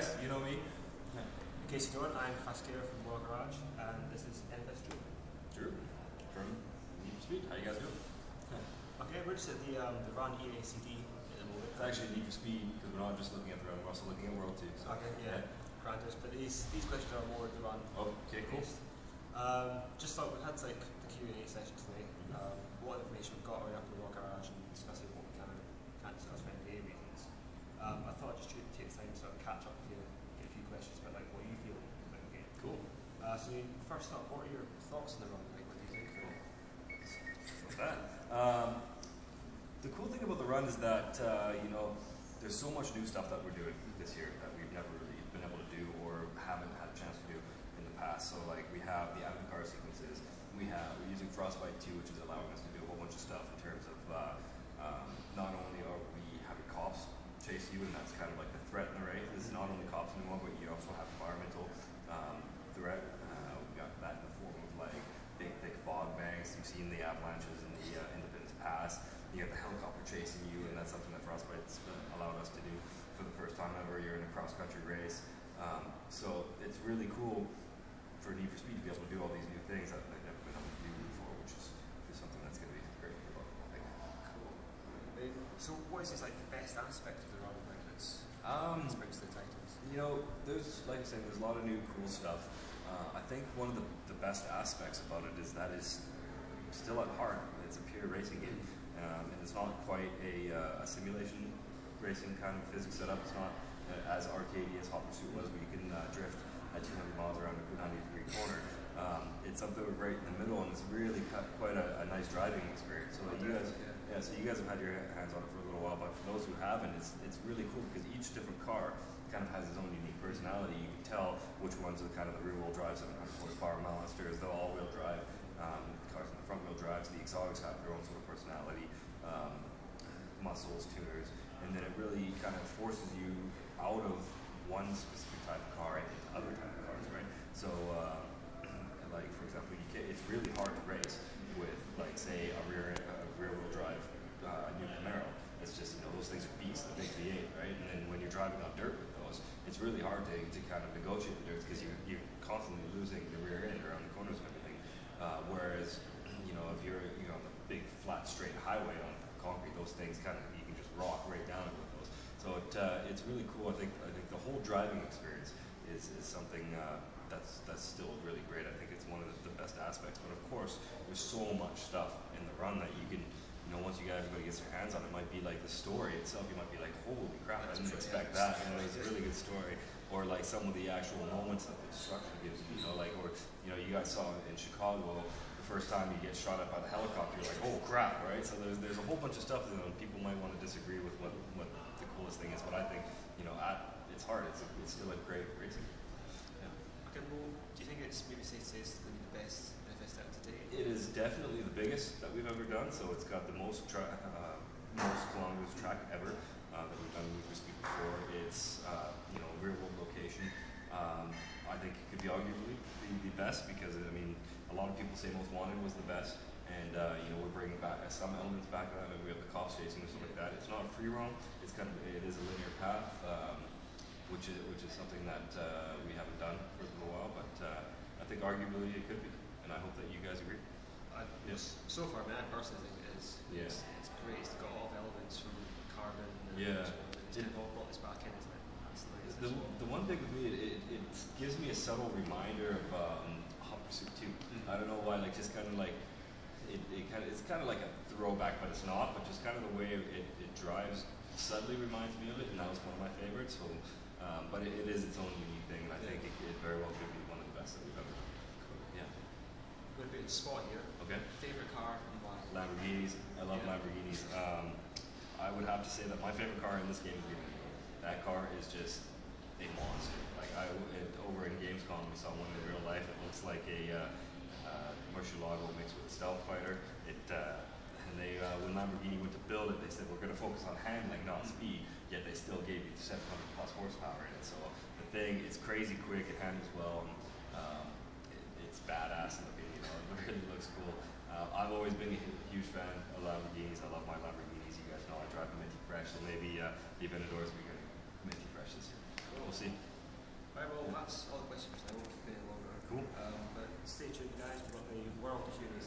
guys, you know me. In case you don't, I'm Fasckira from Royal Garage, and this is NFS Drew from Need for Speed. How you guys doing? Okay, we're just at the Run EACD at the moment. It's actually Need for Speed because we're not just looking at the Run, we're also looking at World 2. So. Okay, yeah. Granted, but these questions are more the Run. Okay, cool. Just thought we had like the Q&A session today. What information we've got around up in the Royal Garage and discussing what we can't discuss for NBA reasons. I thought I'd just take the time to sort of catch up with you, get a few questions about like what you feel about the game. Cool. So first up, what are your thoughts on the Run? Like, what do you think? What's that? The cool thing about the Run is that you know, there's so much new stuff that we're doing this year that we've never really been able to do or haven't had a chance to do in the past. So like we have the added car sequences. We're using Frostbite 2, which is allowing us to do a whole bunch of stuff in terms of not only are we having cops chase you, and that's kind of like the threat in the race. This is not only cops anymore, but you also have environmental threat. We've got that in the form of like big, thick fog banks. You've seen the avalanches in the Independence Pass. You have the helicopter chasing you, and that's something that Frostbite's allowed us to do for the first time ever. You're in a cross-country race. So it's really cool for Need for Speed to be able to do all these new things that they've never been able to do before, which is something that's going to be great for people. Cool. So what is like the best aspect of the Run? Like that's brings the titles. You know, there's, like I said, there's a lot of new cool stuff. I think one of the best aspects about it is that is still at heart, it's a pure racing game. And it's not quite a simulation racing kind of physics setup. It's not as arcadey as Hot Pursuit was, where you can drift at 200 miles around a 90-degree corner. It's something right in the middle, and it's really quite a nice driving experience. So you guys, so you guys have had your hands on it for a little while, but for those who haven't, it's really cool because each different car kind of has its own unique personality. You can tell which ones are kind of the rear-wheel drive 700 horsepower monsters, the all-wheel drive cars, and the front-wheel drives. The exotics have their own sort of personality, muscles, tuners, and then it really kind of forces you out of one specific type of car and into other type of cars, right? So, like for example, it's really hard to race with, like, say, a rear-wheel drive new Camaro. It's just, you know, those things are beasts, the big V8, right? And then when you're driving on dirt with those, it's really hard to kind of negotiate the dirt because you're constantly losing the rear end around the corners and everything. Whereas, you know, if you're on the big flat straight highway on concrete, those things kind of, you can just rock right down it with those. So it's really cool. I think the whole driving experience is something that's still really great. I think it's one of the best aspects. But of course, there's so much stuff in the Run that you can, you know, once you guys everybody gets their hands on it, might be like the story itself. You might be like, holy crap, I didn't expect that. You know, it's a really good story. Or like some of the actual moments that the destruction gives you. You know, like, or you know, you guys saw in Chicago. First time you get shot at by the helicopter, you're like, oh crap, right? So there's a whole bunch of stuff that people might want to disagree with what the coolest thing is, but I think, you know, at its heart, it's still a great racing. Yeah. Okay, well, do you think it's maybe safe to say it's the best NFS out to date? It is definitely the biggest that we've ever done, so it's got the most kilometers track ever that we've done Need for Speed before. It's, you know, real world location. I think it could be arguably the best because, I mean, a lot of people say Most Wanted was the best, and you know, we're bringing back some elements back of that. Maybe we have the cops chasing and stuff like that. It's not a free roam. It is a linear path, which is something that we haven't done for a little while. But I think arguably it could be, and I hope that you guys agree. Yes. So far, man, I personally think it's great. It's got all the elements from Carbon. And it's kind of all brought this back in, isn't it? The one thing with me, it gives me a subtle reminder of Hot Pursuit 2. I don't know why, like just kind of like it's kind of like a throwback, but it's not. But just kind of the way it drives subtly reminds me of it, and that was one of my favorites. So, but it is its own unique thing, and I think it very well could be one of the best that we've ever done. Yeah. We're going to be in the spot here. Okay. Favorite car and why? Lamborghinis. I love Lamborghinis. I would have to say that my favorite car in this game is the Aventador. That car is just a monster. Like over in Gamescom, we saw one in real life. It looks like a Murcielago mixed with a stealth fighter. And they, when Lamborghini went to build it, they said we're going to focus on handling, not speed. Yet they still gave you 700 plus horsepower in it. So the thing, it's crazy quick. It handles well. And, it's badass looking. You know, it really looks cool. I've always been a huge fan of Lamborghinis. I love my Lamborghinis. You guys know I drive them minty fresh. So maybe the Aventador is going to be minty fresh this year. We'll see. Right, well, that's all the questions now. We'll keep it longer. Cool. But stay tuned, guys. We've got the World Q&A